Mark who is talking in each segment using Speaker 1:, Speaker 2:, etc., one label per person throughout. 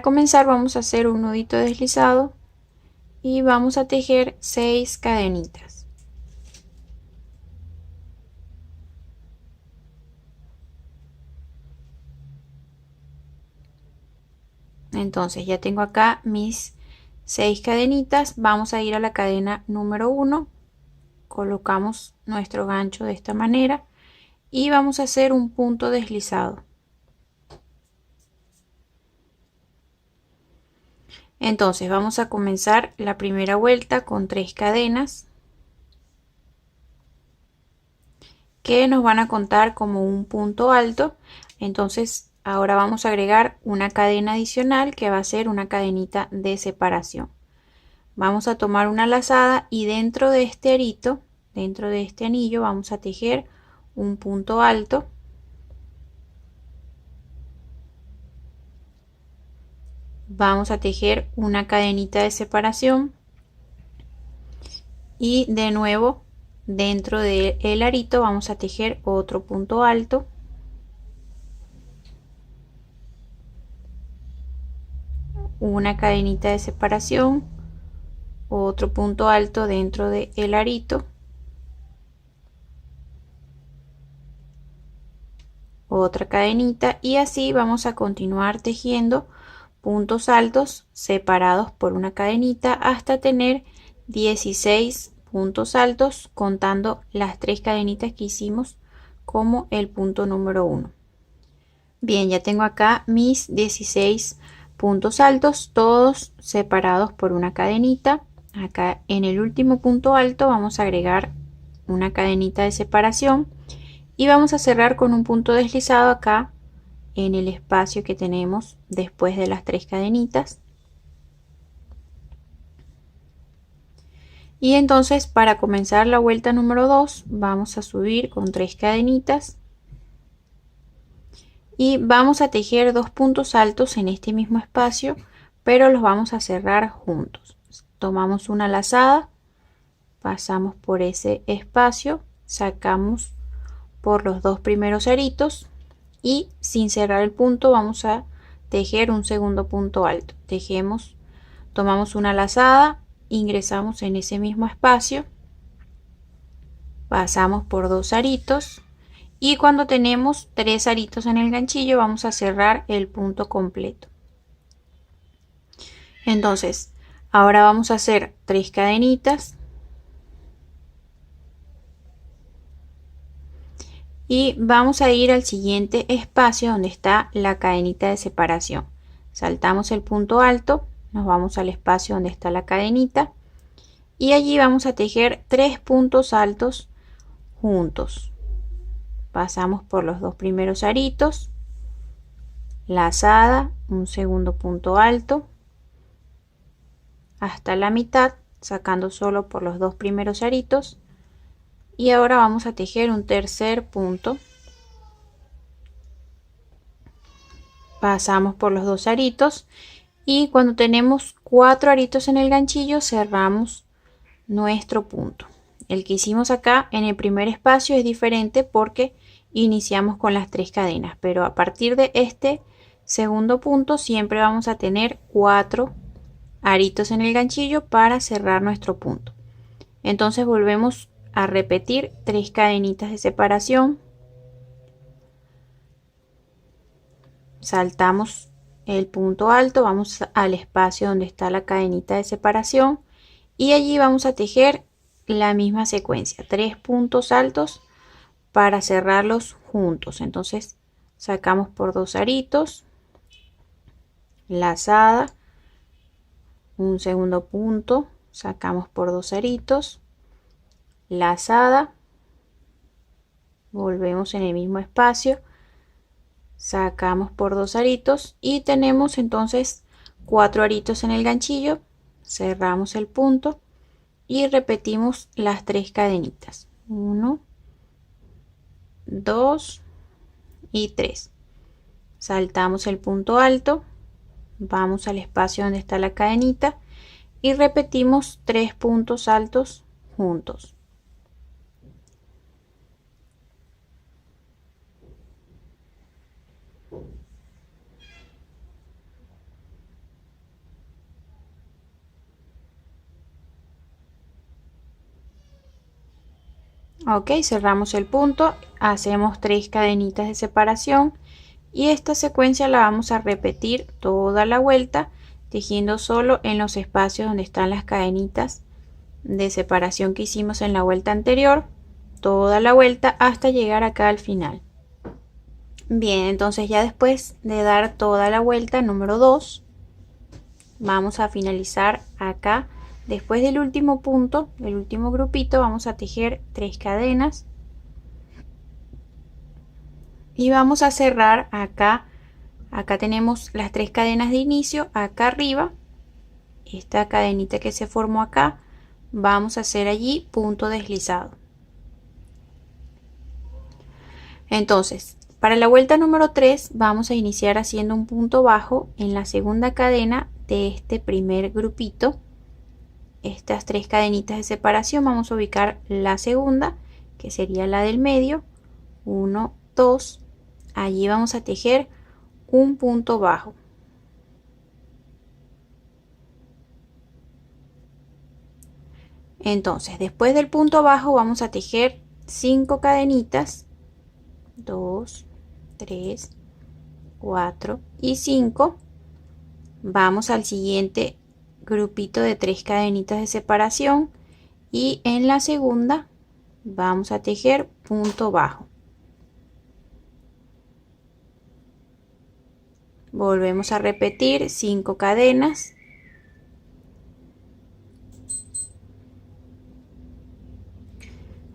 Speaker 1: Para comenzar vamos a hacer un nudito deslizado y vamos a tejer 6 cadenitas. Entonces ya tengo acá mis 6 cadenitas. Vamos a ir a la cadena número 1, colocamos nuestro gancho de esta manera y vamos a hacer un punto deslizado. Entonces vamos a comenzar la primera vuelta con 3 cadenas que nos van a contar como un punto alto. Entonces ahora vamos a agregar una cadena adicional que va a ser una cadenita de separación. Vamos a tomar una lazada y dentro de este arito, dentro de este anillo, vamos a tejer un punto alto. Vamos a tejer una cadenita de separación y de nuevo dentro del arito vamos a tejer otro punto alto. Una cadenita de separación, otro punto alto dentro del arito, otra cadenita y así vamos a continuar tejiendo puntos altos separados por una cadenita hasta tener 16 puntos altos contando las 3 cadenitas que hicimos como el punto número 1. Bien, ya tengo acá mis 16 puntos altos, todos separados por una cadenita. Acá en el último punto alto vamos a agregar una cadenita de separación y vamos a cerrar con un punto deslizado acá en el espacio que tenemos después de las 3 cadenitas. Y entonces para comenzar la vuelta número 2 vamos a subir con 3 cadenitas y vamos a tejer 2 puntos altos en este mismo espacio, pero los vamos a cerrar juntos. Tomamos una lazada, pasamos por ese espacio, sacamos por los 2 primeros aritos y sin cerrar el punto vamos a tejer un segundo punto alto. Tejemos, tomamos una lazada, ingresamos en ese mismo espacio, pasamos por 2 aritos y cuando tenemos 3 aritos en el ganchillo vamos a cerrar el punto completo. Entonces ahora vamos a hacer 3 cadenitas y vamos a ir al siguiente espacio donde está la cadenita de separación. Saltamos el punto alto, nos vamos al espacio donde está la cadenita y allí vamos a tejer 3 puntos altos juntos. Pasamos por los 2 primeros aritos, lazada, un segundo punto alto hasta la mitad, sacando solo por los 2 primeros aritos y ahora vamos a tejer un tercer punto. Pasamos por los 2 aritos y cuando tenemos 4 aritos en el ganchillo cerramos nuestro punto. El que hicimos acá en el primer espacio es diferente porque iniciamos con las 3 cadenas, pero a partir de este segundo punto siempre vamos a tener 4 aritos en el ganchillo para cerrar nuestro punto. Entonces volvemos a repetir 3 cadenitas de separación, saltamos el punto alto, vamos al espacio donde está la cadenita de separación y allí vamos a tejer la misma secuencia, 3 puntos altos para cerrarlos juntos. Entonces sacamos por 2 aritos, lazada, un segundo punto, sacamos por 2 aritos, lazada, volvemos en el mismo espacio, sacamos por 2 aritos y tenemos entonces 4 aritos en el ganchillo, cerramos el punto y repetimos las 3 cadenitas, 1, 2 y 3. Saltamos el punto alto, vamos al espacio donde está la cadenita y repetimos 3 puntos altos juntos. Ok, cerramos el punto, hacemos 3 cadenitas de separación y esta secuencia la vamos a repetir toda la vuelta, tejiendo solo en los espacios donde están las cadenitas de separación que hicimos en la vuelta anterior, toda la vuelta hasta llegar acá al final. Bien, entonces ya después de dar toda la vuelta número 2, vamos a finalizar acá. Después del último punto, el último grupito, vamos a tejer 3 cadenas y vamos a cerrar acá. Acá tenemos las 3 cadenas de inicio, acá arriba, esta cadenita que se formó acá, vamos a hacer allí punto deslizado. Entonces, para la vuelta número 3 vamos a iniciar haciendo un punto bajo en la segunda cadena de este primer grupito. Estas 3 cadenitas de separación vamos a ubicar la segunda, que sería la del medio, 1, 2, allí vamos a tejer un punto bajo. Entonces, después del punto bajo vamos a tejer 5 cadenitas, 2, 3, 4 y 5. Vamos al siguiente grupito de 3 cadenitas de separación y en la segunda vamos a tejer punto bajo. Volvemos a repetir 5 cadenas.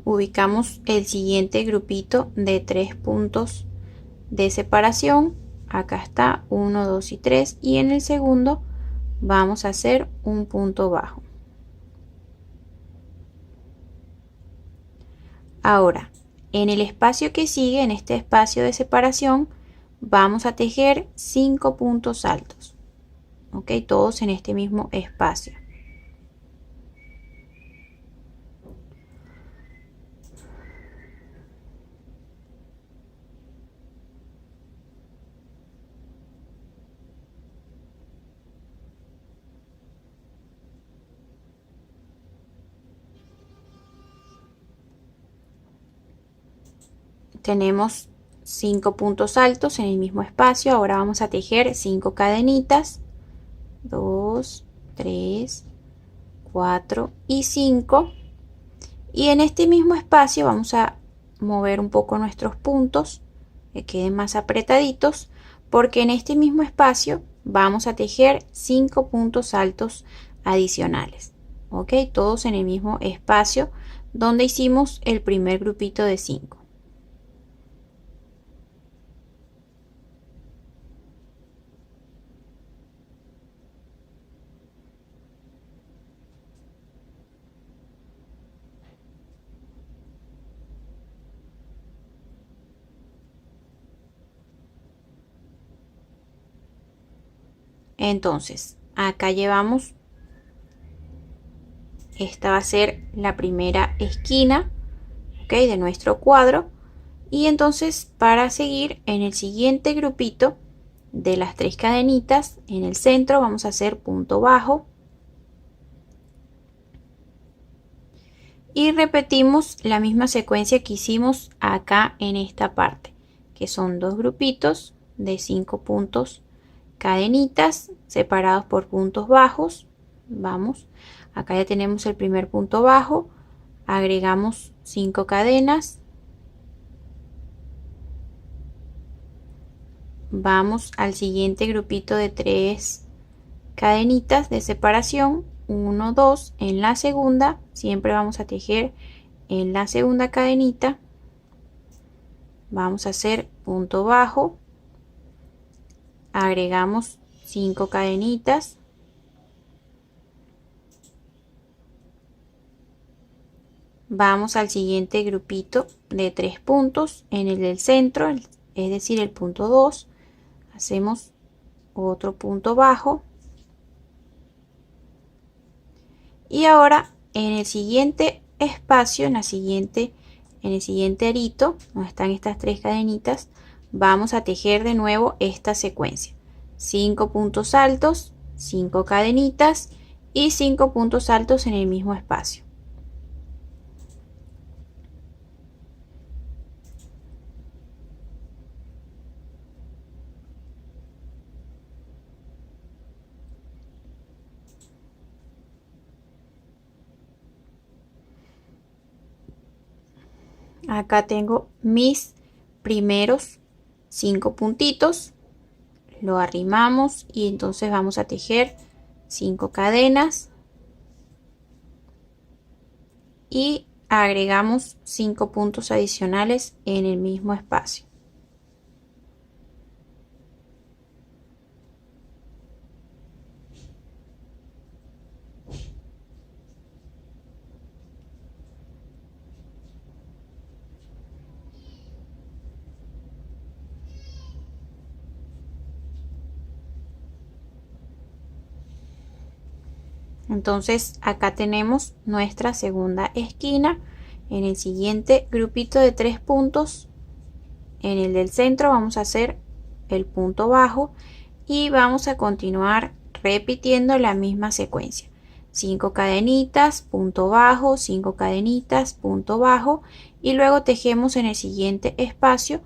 Speaker 1: Ubicamos el siguiente grupito de 3 puntos de separación. Acá está 1, 2 y 3 y en el segundo vamos a hacer un punto bajo. Ahora, en el espacio que sigue, en este espacio de separación, vamos a tejer 5 puntos altos. Ok, todos en este mismo espacio. Tenemos 5 puntos altos en el mismo espacio. Ahora vamos a tejer 5 cadenitas, 2, 3, 4 y 5, y en este mismo espacio vamos a mover un poco nuestros puntos que queden más apretaditos, porque en este mismo espacio vamos a tejer 5 puntos altos adicionales. Ok, todos en el mismo espacio donde hicimos el primer grupito de 5. Entonces, acá llevamos, esta va a ser la primera esquina, ¿ok?, de nuestro cuadro. Y entonces, para seguir en el siguiente grupito de las 3 cadenitas, en el centro vamos a hacer punto bajo. Y repetimos la misma secuencia que hicimos acá en esta parte, que son 2 grupitos de 5 puntos, cadenitas separados por puntos bajos. Vamos, acá ya tenemos el primer punto bajo, agregamos 5 cadenas, vamos al siguiente grupito de 3 cadenitas de separación, 1, 2, en la segunda siempre vamos a tejer en la segunda cadenita, vamos a hacer punto bajo, agregamos 5 cadenitas, vamos al siguiente grupito de 3 puntos en el del centro, es decir, el punto 2, hacemos otro punto bajo y ahora en el siguiente espacio, en el siguiente arito donde están estas 3 cadenitas, vamos a tejer de nuevo esta secuencia: 5 puntos altos, 5 cadenitas y 5 puntos altos en el mismo espacio. acá tengo mis primeros 5 puntitos, lo arrimamos y entonces vamos a tejer 5 cadenas y agregamos 5 puntos adicionales en el mismo espacio. Entonces acá tenemos nuestra segunda esquina. En el siguiente grupito de 3 puntos, en el del centro vamos a hacer el punto bajo y vamos a continuar repitiendo la misma secuencia. 5 cadenitas, punto bajo, 5 cadenitas, punto bajo y luego tejemos en el siguiente espacio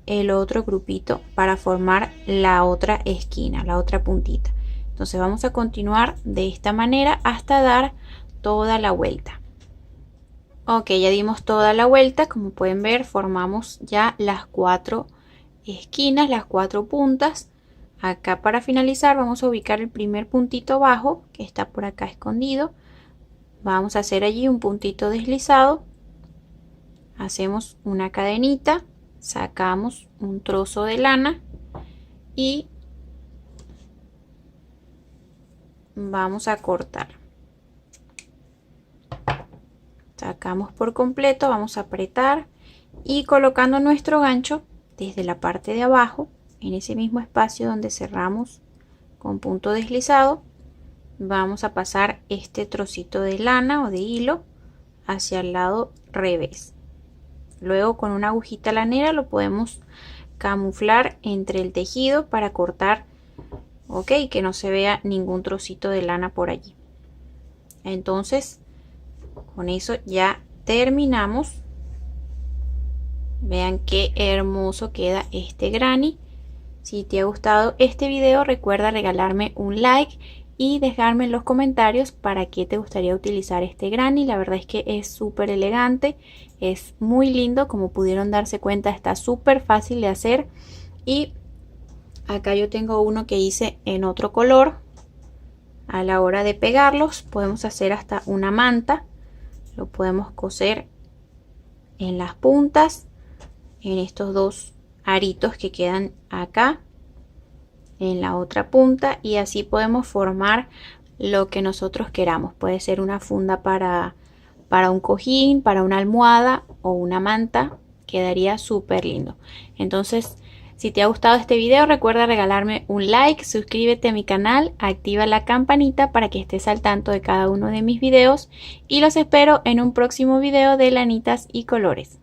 Speaker 1: el otro grupito para formar la otra esquina, la otra puntita. Entonces vamos a continuar de esta manera hasta dar toda la vuelta. Ok, ya dimos toda la vuelta. Como pueden ver, formamos ya las 4 esquinas, las 4 puntas. Acá para finalizar vamos a ubicar el primer puntito bajo que está por acá escondido. Vamos a hacer allí un puntito deslizado. Hacemos una cadenita, sacamos un trozo de lana y vamos a cortar. Sacamos por completo, vamos a apretar y colocando nuestro gancho desde la parte de abajo en ese mismo espacio donde cerramos con punto deslizado, vamos a pasar este trocito de lana o de hilo hacia el lado revés. Luego con una agujita lanera lo podemos camuflar entre el tejido para cortar, ok, que no se vea ningún trocito de lana por allí. Entonces con eso ya terminamos. Vean qué hermoso queda este granny. Si te ha gustado este video, recuerda regalarme un like y dejarme en los comentarios para qué te gustaría utilizar este granny. La verdad es que es súper elegante, es muy lindo, como pudieron darse cuenta está súper fácil de hacer. Y acá yo tengo uno que hice en otro color. A la hora de pegarlos podemos hacer hasta una manta. Lo podemos coser en las puntas, en estos dos aritos que quedan acá, en la otra punta, y así podemos formar lo que nosotros queramos. Puede ser una funda para un cojín, para una almohada o una manta. Quedaría súper lindo. Entonces, si te ha gustado este video, recuerda regalarme un like, suscríbete a mi canal, activa la campanita para que estés al tanto de cada uno de mis videos y los espero en un próximo video de lanitas y colores.